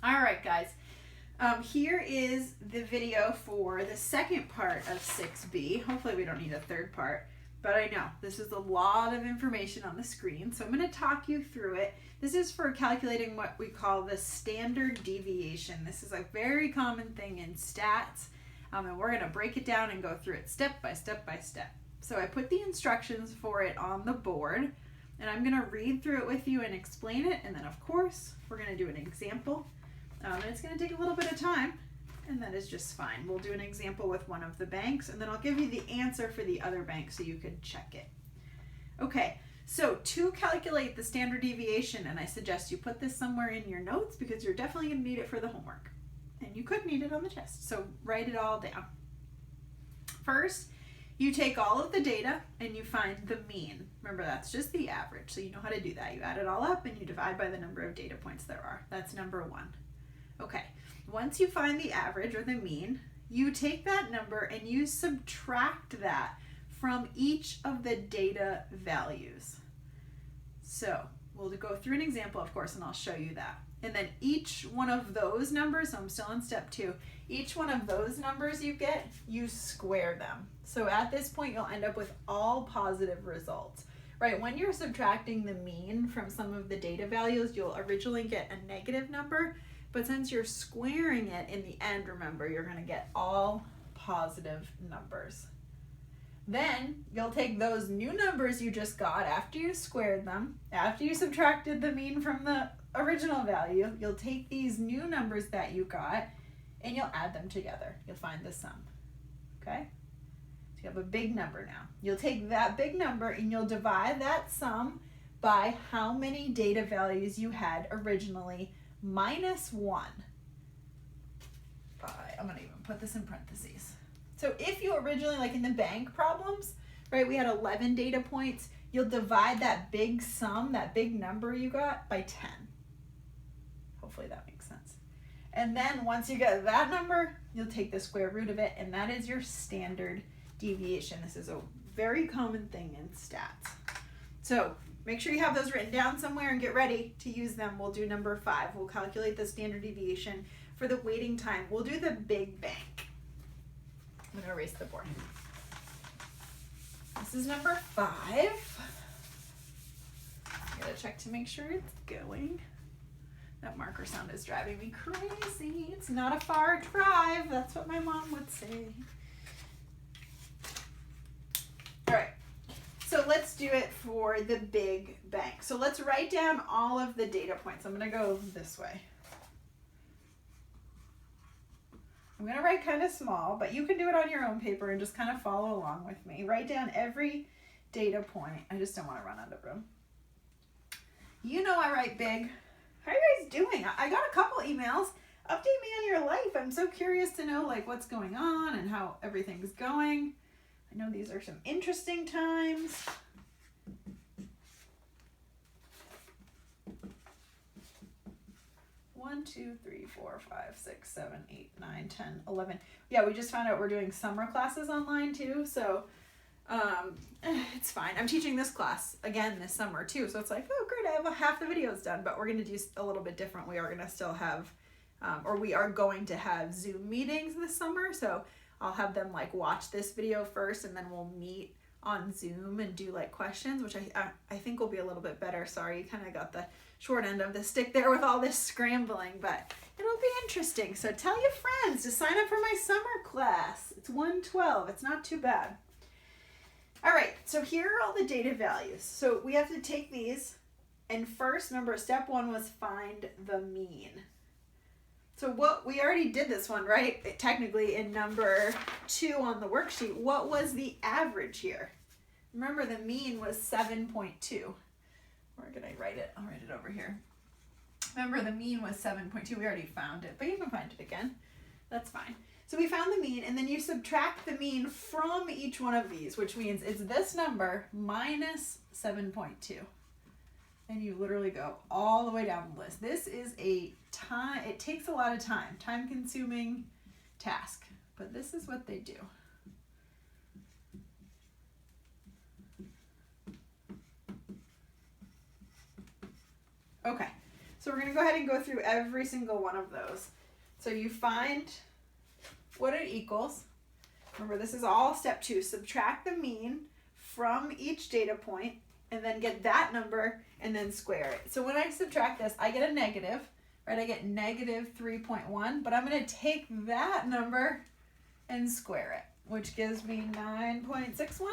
All right, guys. Here is the video for the second part of 6B. Hopefully we don't need a third part, but I know this is a lot of information on the screen, so I'm going to talk you through it. This is for calculating what we call the standard deviation. This is a very common thing in stats, and we're going to break it down and go through it step by step by step. So I put the instructions for it on the board, and I'm going to read through it with you and explain it, and then of course we're going to do an example. And it's going to take a little bit of time, and that is just fine. We'll do an example with one of the banks, and then I'll give you the answer for the other bank so you can check it. Okay, so to calculate the standard deviation, and I suggest you put this somewhere in your notes because you're definitely going to need it for the homework. And you could need it on the test, so write it all down. First, you take all of the data and you find the mean. Remember, that's just the average, so you know how to do that. You add it all up and you divide by the number of data points there are. That's number one. Okay, once you find the average or the mean, you take that number and you subtract that from each of the data values. So we'll go through an example, of course, and I'll show you that. And then each one of those numbers, so I'm still on step 2, each one of those numbers you get, you square them. So at this point, you'll end up with all positive results. Right, when you're subtracting the mean from some of the data values, you'll originally get a negative number. But since you're squaring it in the end, remember, you're going to get all positive numbers. Then you'll take those new numbers you just got after you squared them, after you subtracted the mean from the original value, you'll take these new numbers that you got and you'll add them together. You'll find the sum. Okay? So you have a big number now. You'll take that big number and you'll divide that sum by how many data values you had originally minus 1. I'm going to even put this in parentheses. So if you originally, like in the bank problems, right, we had 11 data points, you'll divide that big sum, that big number you got, by 10. Hopefully that makes sense. And then once you get that number, you'll take the square root of it, and that is your standard deviation. This is a very common thing in stats. So make sure you have those written down somewhere and get ready to use them. We'll do number 5. We'll calculate the standard deviation for the waiting time. We'll do the big bank. I'm going to erase the board. This is number 5. I gotta check to make sure it's going. That marker sound is driving me crazy. It's not a far drive. That's what my mom would say. All right. So let's do it for the big bank. So let's write down all of the data points. I'm going to go this way. I'm going to write kind of small, but you can do it on your own paper and just kind of follow along with me. Write down every data point. I just don't want to run out of room. You know I write big. How are you guys doing? I got a couple emails. Update me on your life. I'm so curious to know like what's going on and how everything's going. I know these are some interesting times. One, 2, 3, 4, 5, 6, 7, 8, 9, 10, 11. Yeah, we just found out we're doing summer classes online too, so it's fine. I'm teaching this class again this summer too, so it's like, oh great, I have half the videos done, but we're going to do a little bit different. We are going to still have, we are going to have Zoom meetings this summer, so I'll have them like watch this video first and then we'll meet on Zoom and do like questions, which I think will be a little bit better. Sorry, you kind of got the short end of the stick there with all this scrambling, but it'll be interesting. So tell your friends to sign up for my summer class. It's 112. It's not too bad. All right, so here are all the data values. So we have to take these, and first, remember, step 1 was find the mean. So what, we already did this one, right? Technically in number 2 on the worksheet. What was the average here? Remember the mean was 7.2. Where can I write it? I'll write it over here. Remember the mean was 7.2. We already found it, but you can find it again. That's fine. So we found the mean, and then you subtract the mean from each one of these, which means it's this number minus 7.2. And you literally go all the way down the list. This is a time, it takes a lot of time consuming task, but this is what they do. Okay, So we're going to go ahead and go through every single one of those. So you find what it equals. Remember, this is all step 2. Subtract the mean from each data point and then get that number and then square it. So when I subtract this, I get a negative, right? I get negative 3.1, but I'm going to take that number and square it, which gives me 9.61.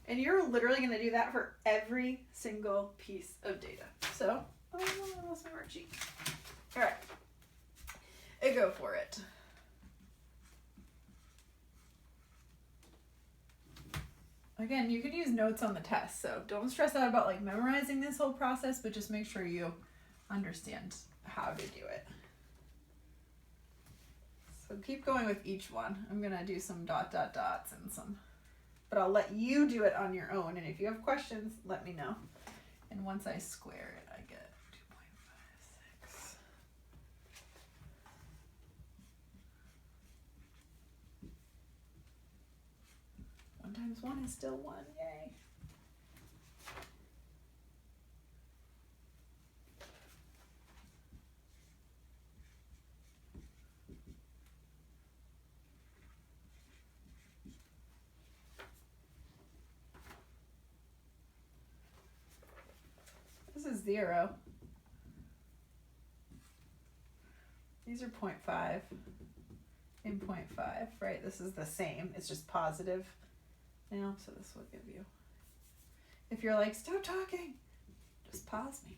And you're literally going to do that for every single piece of data. So, oh, I lost my worksheet. All right. Go for it. Again, you can use notes on the test, so don't stress out about like memorizing this whole process, but just make sure you understand how to do it. So keep going with each one. I'm going to do some dots and some, but I'll let you do it on your own. And if you have questions, let me know. And once I square it, I get 2.56. 1 times 1 is still 1, yay. This is 0. These are 0.5 and 0.5, right? This is the same, it's just positive now, so this will give you, if you're like, stop talking, just pause me.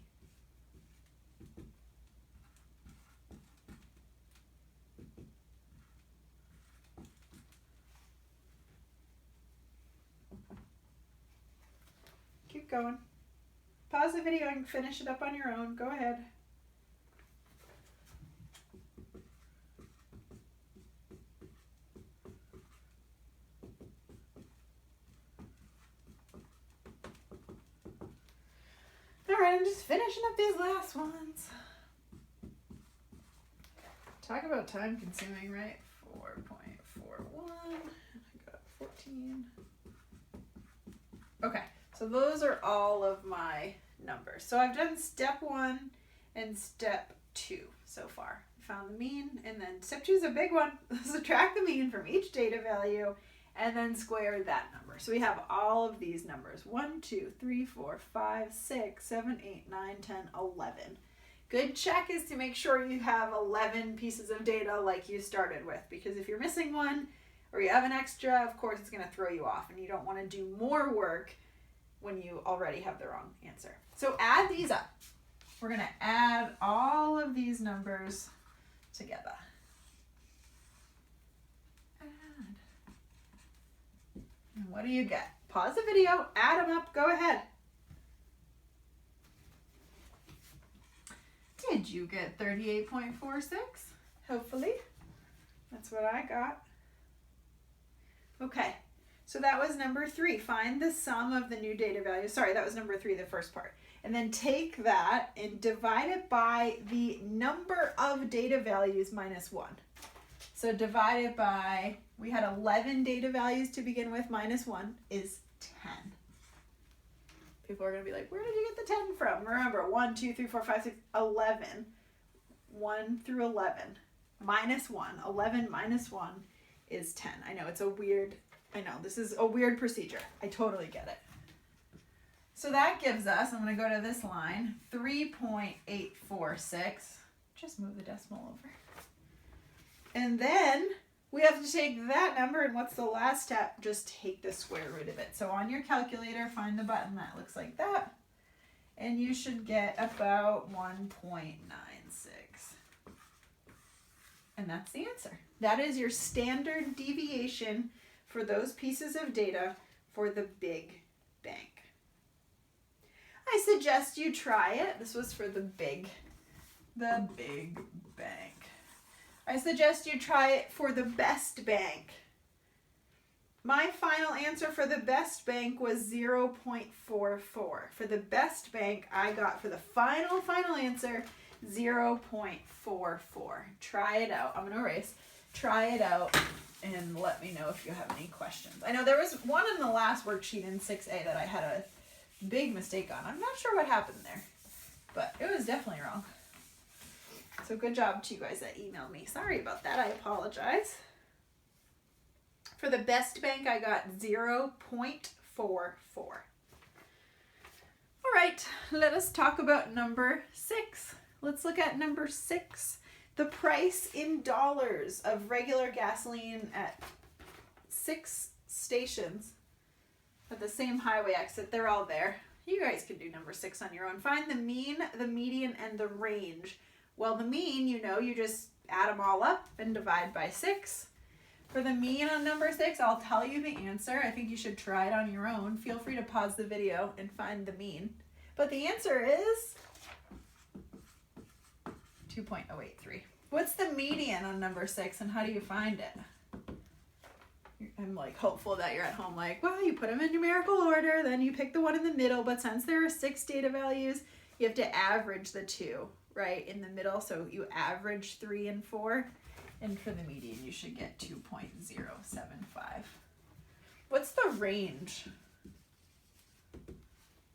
Keep going. Pause the video and finish it up on your own. Go ahead. All right, I'm just finishing up these last ones. Talk about time consuming, right? 4.41. I got 14. Okay, so those are all of my numbers. So I've done step 1 and step 2 so far. Found the mean, and then step 2 is a big one. Subtract the mean from each data value and then square that number. So we have all of these numbers. 1, 2, 3, 4, 5, 6, 7, 8, 9, 10, 11. Good check is to make sure you have 11 pieces of data like you started with, because if you're missing one or you have an extra, of course it's going to throw you off, and you don't want to do more work when you already have the wrong answer. So add these up. We're going to add all of these numbers together. And what do you get? Pause the video, add them up, go ahead. Did you get 38.46? Hopefully. That's what I got. Okay, so that was number 3. Find the sum of the new data values. Sorry, that was number 3, the first part. And then take that and divide it by the number of data values minus 1. So divide it by, we had 11 data values to begin with, minus 1 is 10. People are going to be like, where did you get the 10 from? Remember, 1, 2, 3, 4, 5, 6, 11. 1 through 11. Minus 1. 11 minus 1 is 10. I know, it's a weird, I know, this is a weird procedure. I totally get it. So that gives us, I'm going to go to this line, 3.846. Just move the decimal over. And then we have to take that number, and what's the last step? Just take the square root of it. So on your calculator, find the button that looks like that, and you should get about 1.96. And that's the answer. That is your standard deviation for those pieces of data for the big bank. I suggest you try it. This was for the big bank. I suggest you try it for the best bank. My final answer for the best bank was 0.44. For the best bank, I got for the final answer 0.44. Try it out. I'm going to erase. Try it out and let me know if you have any questions. I know there was one in the last worksheet in 6A that I had a big mistake on. I'm not sure what happened there, but it was definitely wrong. So good job to you guys that emailed me. Sorry about that. I apologize. For the best bank, I got 0.44. All right, let us talk about number 6. Let's look at number 6. The price in dollars of regular gasoline at 6 stations at the same highway exit. They're all there. You guys can do number 6 on your own. Find the mean, the median, and the range. Well, the mean, you know, you just add them all up and divide by 6. For the mean on number 6, I'll tell you the answer. I think you should try it on your own. Feel free to pause the video and find the mean. But the answer is 2.083. What's the median on number 6 and how do you find it? I'm like hopeful that you're at home like, well, you put them in numerical order, then you pick the one in the middle. But since there are 6 data values, you have to average the 2, right, in the middle. So you average 3 and 4. And for the median, you should get 2.075. What's the range?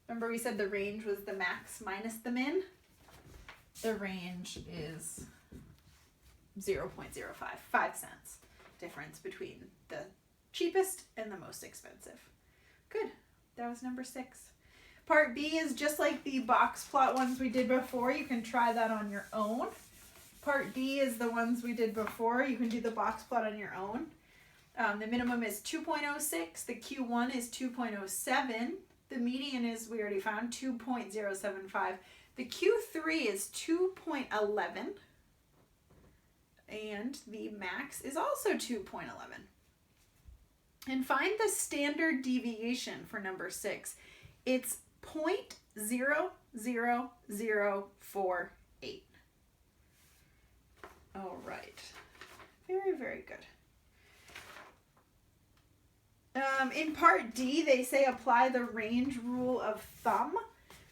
Remember we said the range was the max minus the min? The range is 0.05, 5 cents difference between the cheapest and the most expensive. Good, that was number 6. Part B is just like the box plot ones we did before. You can try that on your own. Part D is the ones we did before. You can do the box plot on your own. The minimum is 2.06. The Q1 is 2.07. The median is, we already found, 2.075. The Q3 is 2.11. And the max is also 2.11. And find the standard deviation for number 6. It's 0.00048. All right. Very, very good. In part D, they say apply the range rule of thumb.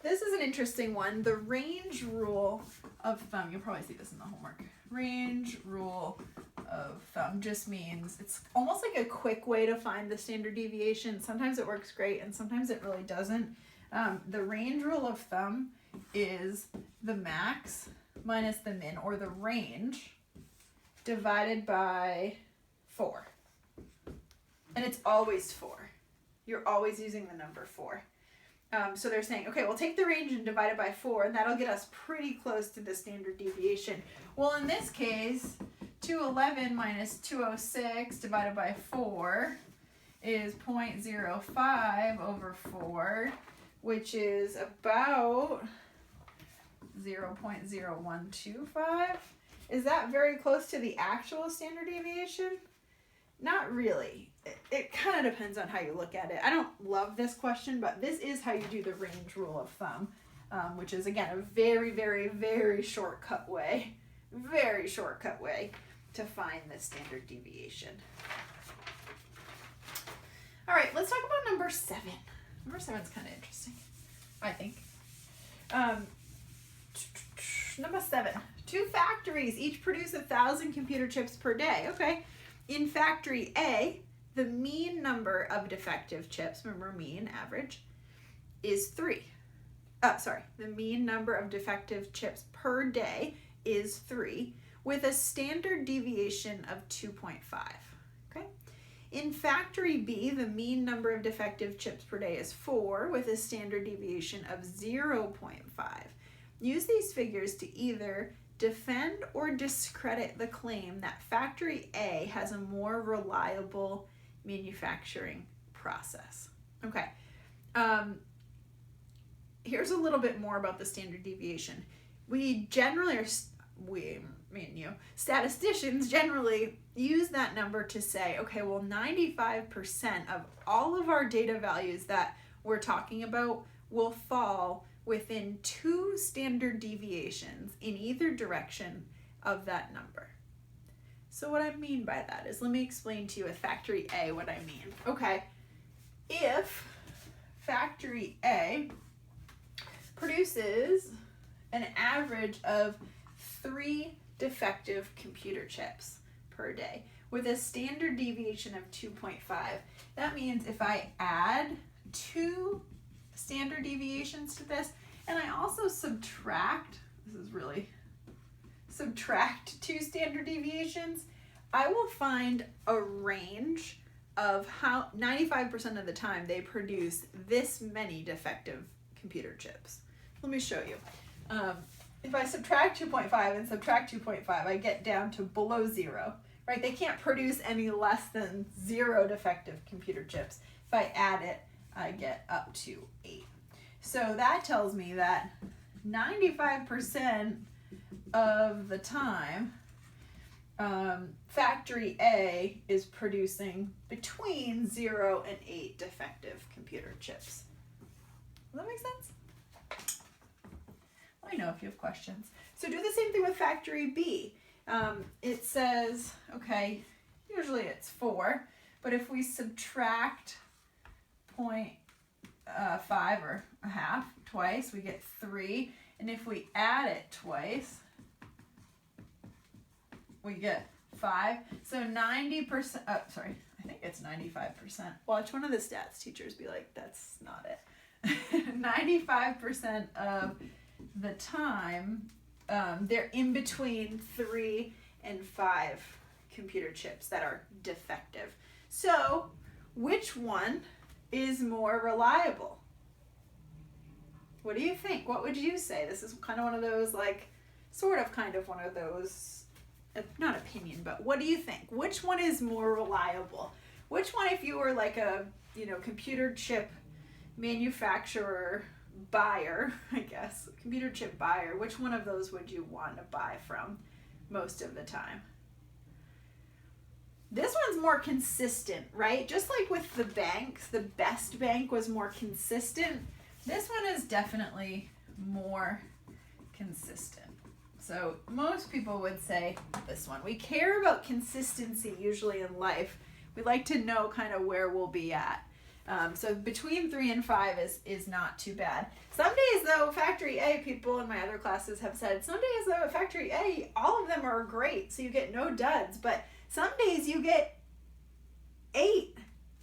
This is an interesting one. The range rule of thumb, you'll probably see this in the homework. Range rule of thumb just means it's almost like a quick way to find the standard deviation. Sometimes it works great and sometimes it really doesn't. The range rule of thumb is the max minus the min, or the range, divided by 4. And it's always 4. You're always using the number 4. So they're saying, okay, we'll take the range and divide it by 4, and that'll get us pretty close to the standard deviation. Well, in this case, 211 minus 206 divided by 4 is 0.05 over 4, which is about 0.0125. Is that very close to the actual standard deviation? Not really. It kind of depends on how you look at it. I don't love this question, but this is how you do the range rule of thumb, which is, again, a very, very, very shortcut way to find the standard deviation. All right, let's talk about number 7. Number 7 is kind of interesting, I think. Number 7. 2 factories each produce 1,000 computer chips per day. Okay. In factory A, the mean number of defective chips, remember mean, average, is 3. The mean number of defective chips per day is 3, with a standard deviation of 2.5. Okay. In factory B, the mean number of defective chips per day is 4, with a standard deviation of 0.5. Use these figures to either defend or discredit the claim that factory A has a more reliable manufacturing process. Okay, here's a little bit more about the standard deviation. Statisticians generally use that number to say, okay, well, 95% of all of our data values that we're talking about will fall within 2 standard deviations in either direction of that number. So what I mean by that is, let me explain to you with factory A what I mean. Okay, if factory A produces an average of 3 defective computer chips per day with a standard deviation of 2.5, that means if I add 2 standard deviations to this, and I also subtract, this is really, subtract 2 standard deviations, I will find a range of how 95% of the time they produce this many defective computer chips. Let me show you. If I subtract 2.5 and subtract 2.5, I get down to below 0, right? They can't produce any less than 0 defective computer chips. If I add it, I get up to 8. So that tells me that 95% of the time, factory A is producing between 0 and 8 defective computer chips. Does that make sense? Let me know if you have questions. So do the same thing with factory B. It says, okay, usually it's 4, but if we subtract 0.5 or a half twice, we get 3. And if we add it twice, we get 5. So 90%, I think it's 95%. Watch one of the stats teachers be like, that's not it. 95% of the time, they're in between 3 and 5 computer chips that are defective. So which one is more reliable? What do you think? What would you say? This is kind of one of those, like, kind of one of those, not opinion, but what do you think? Which one is more reliable? Which one, if you were like a, computer chip manufacturer buyer, I guess, computer chip buyer, which one of those would you want to buy from most of the time? This one's more consistent, right? Just like with the banks, the best bank was more consistent. This one is definitely more consistent. So most people would say this one. We care about consistency usually in life. We like to know kind of where we'll be at. So between 3 and 5 is not too bad. Some days though, factory A, people in my other classes have said, some days though, factory A, all of them are great, so you get no duds. But some days you get 8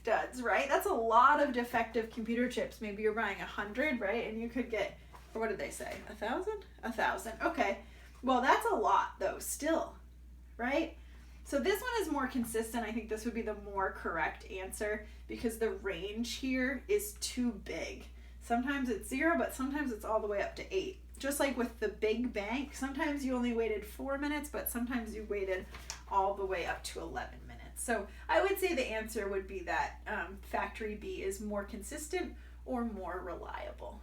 duds, right? That's a lot of defective computer chips. Maybe you're buying 100, right? And you could get, or what did they say? 1,000? 1,000. Okay. Well, that's a lot though, still, right? So this one is more consistent. I think this would be the more correct answer because the range here is too big. Sometimes it's 0, but sometimes it's all the way up to 8. Just like with the big bank, sometimes you only waited 4 minutes, but sometimes you waited all the way up to 11 minutes. So I would say the answer would be that factory B is more consistent or more reliable.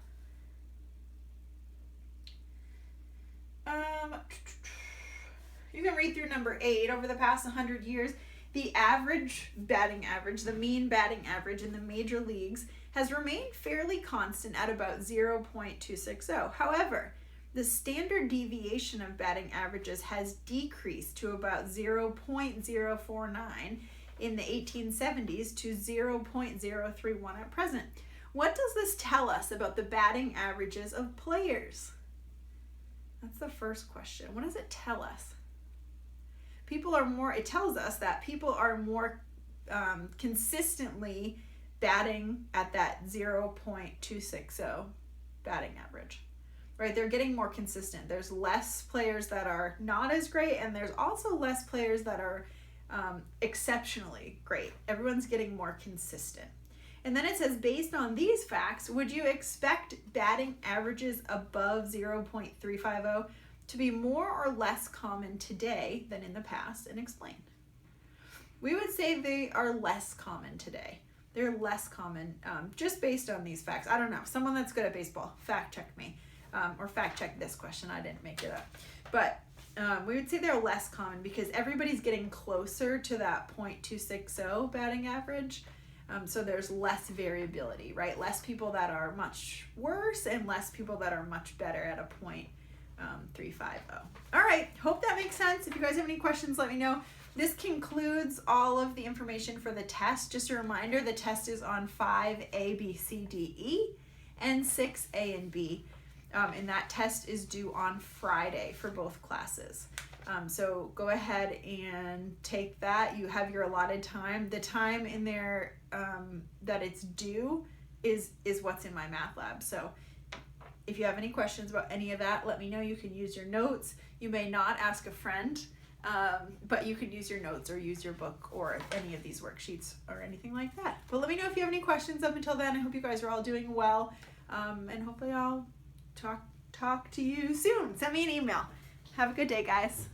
You can read through number 8. Over the past 100 years, the average batting average, the mean batting average in the major leagues has remained fairly constant at about 0.260. However, the standard deviation of batting averages has decreased to about 0.049 in the 1870s to 0.031 at present. What does this tell us about the batting averages of players? That's the first question. What does it tell us? It tells us that people are more consistently batting at that 0.260 batting average, right? They're getting more consistent. There's less players that are not as great, and there's also less players that are exceptionally great. Everyone's getting more consistent. And then it says, based on these facts, would you expect batting averages above 0.350 to be more or less common today than in the past? And explain. We would say they are less common today. They're less common just based on these facts. I don't know. Someone that's good at baseball, fact check me. Or fact check this question. I didn't make it up. But we would say they're less common because everybody's getting closer to that 0.260 batting average. So there's less variability, right? Less people that are much worse and less people that are much better at a 0.350. All right, hope that makes sense. If you guys have any questions, let me know. This concludes all of the information for the test. Just a reminder, the test is on 5A, B, C, D, E, and 6A and B. And that test is due on Friday for both classes. So go ahead and take that. You have your allotted time. The time in there that it's due is what's in my math lab. So if you have any questions about any of that, let me know. You can use your notes. You may not ask a friend, but you can use your notes or use your book or any of these worksheets or anything like that. But let me know if you have any questions up until then. I hope you guys are all doing well, and hopefully I'll talk to you soon. Send me an email. Have a good day, guys.